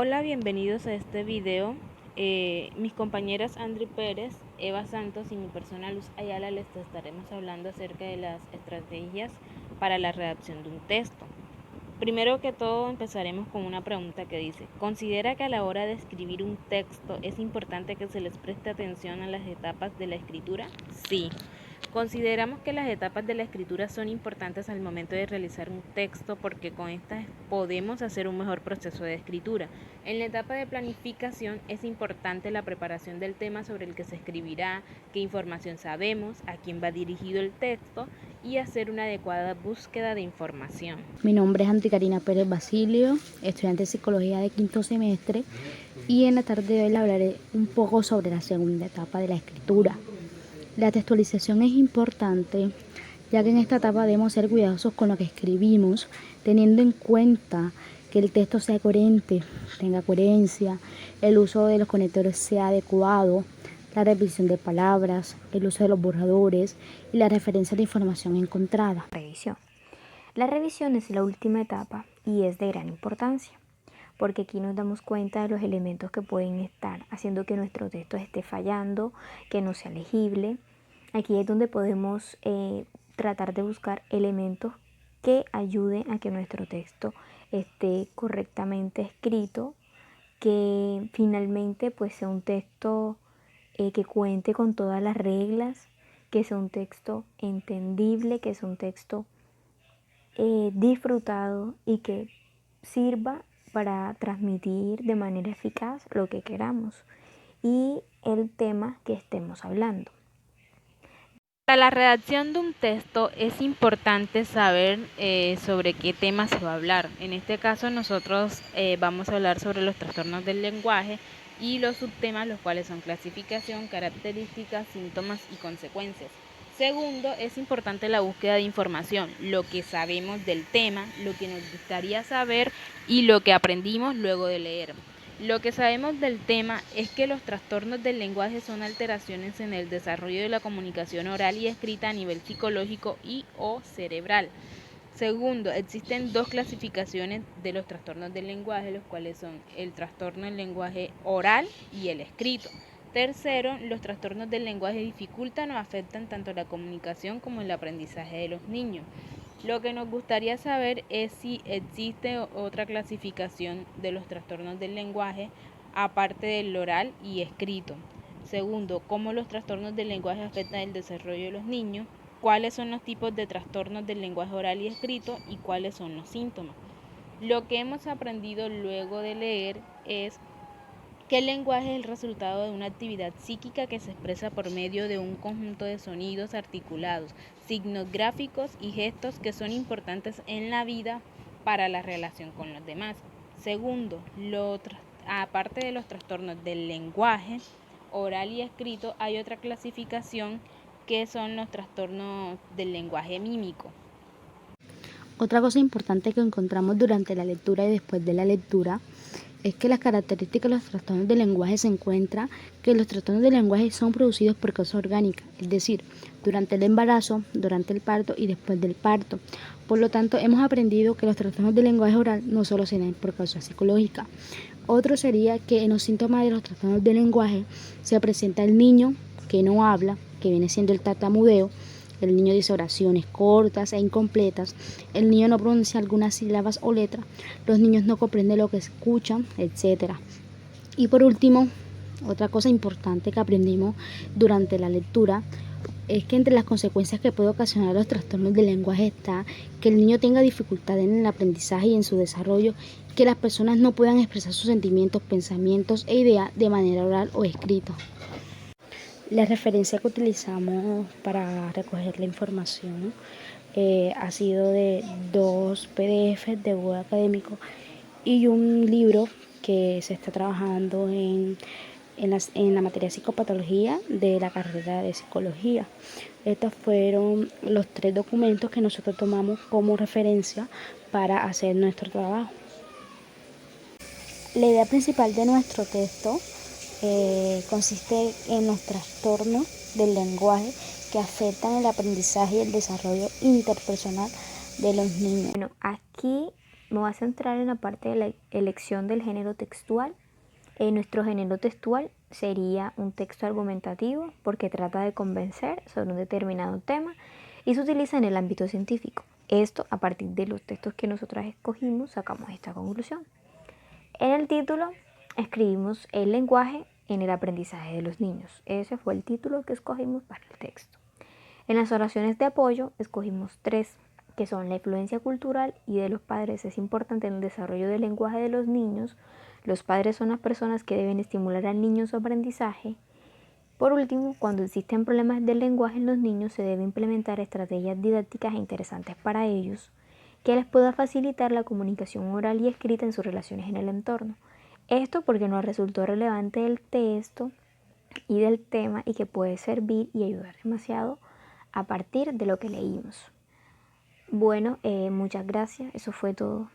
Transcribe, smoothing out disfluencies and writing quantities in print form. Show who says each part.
Speaker 1: Hola, bienvenidos a este video. Mis compañeras Andri Pérez, Eva Santos y mi persona Luz Ayala les estaremos hablando acerca de las estrategias para la redacción de un texto. Primero que todo empezaremos con una pregunta que dice: ¿considera que a la hora de escribir un texto es importante que se les preste atención a las etapas de la escritura? Sí. Consideramos que las etapas de la escritura son importantes al momento de realizar un texto porque con estas podemos hacer un mejor proceso de escritura. En la etapa de planificación es importante la preparación del tema sobre el que se escribirá, qué información sabemos, a quién va dirigido el texto y hacer una adecuada búsqueda de información.
Speaker 2: Mi nombre es Andri Karina Pérez Basilio, estudiante de Psicología de quinto semestre, y en la tarde de hoy le hablaré un poco sobre la segunda etapa de la escritura. La textualización es importante, ya que en esta etapa debemos ser cuidadosos con lo que escribimos, teniendo en cuenta que el texto sea coherente, tenga coherencia, el uso de los conectores sea adecuado, la repetición de palabras, el uso de los borradores y la referencia a la información encontrada.
Speaker 3: Revisión. La revisión es la última etapa y es de gran importancia, porque aquí nos damos cuenta de los elementos que pueden estar haciendo que nuestro texto esté fallando, que no sea legible. Aquí es donde podemos tratar de buscar elementos que ayuden a que nuestro texto esté correctamente escrito, que finalmente pues sea un texto que cuente con todas las reglas, que sea un texto entendible, que sea un texto disfrutado y que sirva para transmitir de manera eficaz lo que queramos y el tema que estemos hablando.
Speaker 1: Para la redacción de un texto es importante saber sobre qué tema se va a hablar. En este caso nosotros vamos a hablar sobre los trastornos del lenguaje y los subtemas, los cuales son clasificación, características, síntomas y consecuencias. Segundo, es importante la búsqueda de información, lo que sabemos del tema, lo que nos gustaría saber y lo que aprendimos luego de leer. Lo que sabemos del tema es que los trastornos del lenguaje son alteraciones en el desarrollo de la comunicación oral y escrita a nivel psicológico y o cerebral. Segundo, existen dos clasificaciones de los trastornos del lenguaje, los cuales son el trastorno del lenguaje oral y el escrito. Tercero, los trastornos del lenguaje dificultan o afectan tanto la comunicación como el aprendizaje de los niños. Lo que nos gustaría saber es si existe otra clasificación de los trastornos del lenguaje aparte del oral y escrito. Segundo, cómo los trastornos del lenguaje afectan el desarrollo de los niños, cuáles son los tipos de trastornos del lenguaje oral y escrito y cuáles son los síntomas. Lo que hemos aprendido luego de leer es que el lenguaje es el resultado de una actividad psíquica que se expresa por medio de un conjunto de sonidos articulados, signos gráficos y gestos que son importantes en la vida para la relación con los demás. Segundo, aparte de los trastornos del lenguaje oral y escrito, hay otra clasificación que son los trastornos del lenguaje mímico.
Speaker 2: Otra cosa importante que encontramos durante la lectura y después de la lectura es que las características de los trastornos del lenguaje se encuentra que los trastornos del lenguaje son producidos por causa orgánica, es decir, durante el embarazo, durante el parto y después del parto. Por lo tanto, hemos aprendido que los trastornos del lenguaje oral no solo se dan por causa psicológica. Otro sería que en los síntomas de los trastornos del lenguaje se presenta el niño que no habla, que viene siendo el tartamudeo. El niño dice oraciones cortas e incompletas. El niño no pronuncia algunas sílabas o letras. Los niños no comprenden lo que escuchan, etc. Y por último, otra cosa importante que aprendimos durante la lectura es que entre las consecuencias que puede ocasionar los trastornos del lenguaje está que el niño tenga dificultades en el aprendizaje y en su desarrollo, que las personas no puedan expresar sus sentimientos, pensamientos e ideas de manera oral o escrita. La referencia que utilizamos para recoger la información ha sido de dos PDFs de Google Académico y un libro que se está trabajando en la materia de psicopatología de la carrera de psicología. Estos fueron los 3 documentos que nosotros tomamos como referencia para hacer nuestro trabajo. La idea principal de nuestro texto consiste en los trastornos del lenguaje que afectan el aprendizaje y el desarrollo interpersonal de los niños.
Speaker 3: Bueno, aquí me voy a centrar en la parte de la elección del género textual. Nuestro género textual sería un texto argumentativo porque trata de convencer sobre un determinado tema y se utiliza en el ámbito científico. Esto, a partir de los textos que nosotras escogimos, sacamos esta conclusión. En el título escribimos el lenguaje en el aprendizaje de los niños. Ese fue el título que escogimos para el texto. En las oraciones de apoyo escogimos 3, que son la influencia cultural y de los padres es importante en el desarrollo del lenguaje de los niños. Los padres son las personas que deben estimular al niño su aprendizaje. Por último, cuando existen problemas del lenguaje en los niños, se debe implementar estrategias didácticas e interesantes para ellos, que les pueda facilitar la comunicación oral y escrita en sus relaciones en el entorno. Esto porque nos resultó relevante el texto y del tema y que puede servir y ayudar demasiado a partir de lo que leímos. Bueno, muchas gracias. Eso fue todo.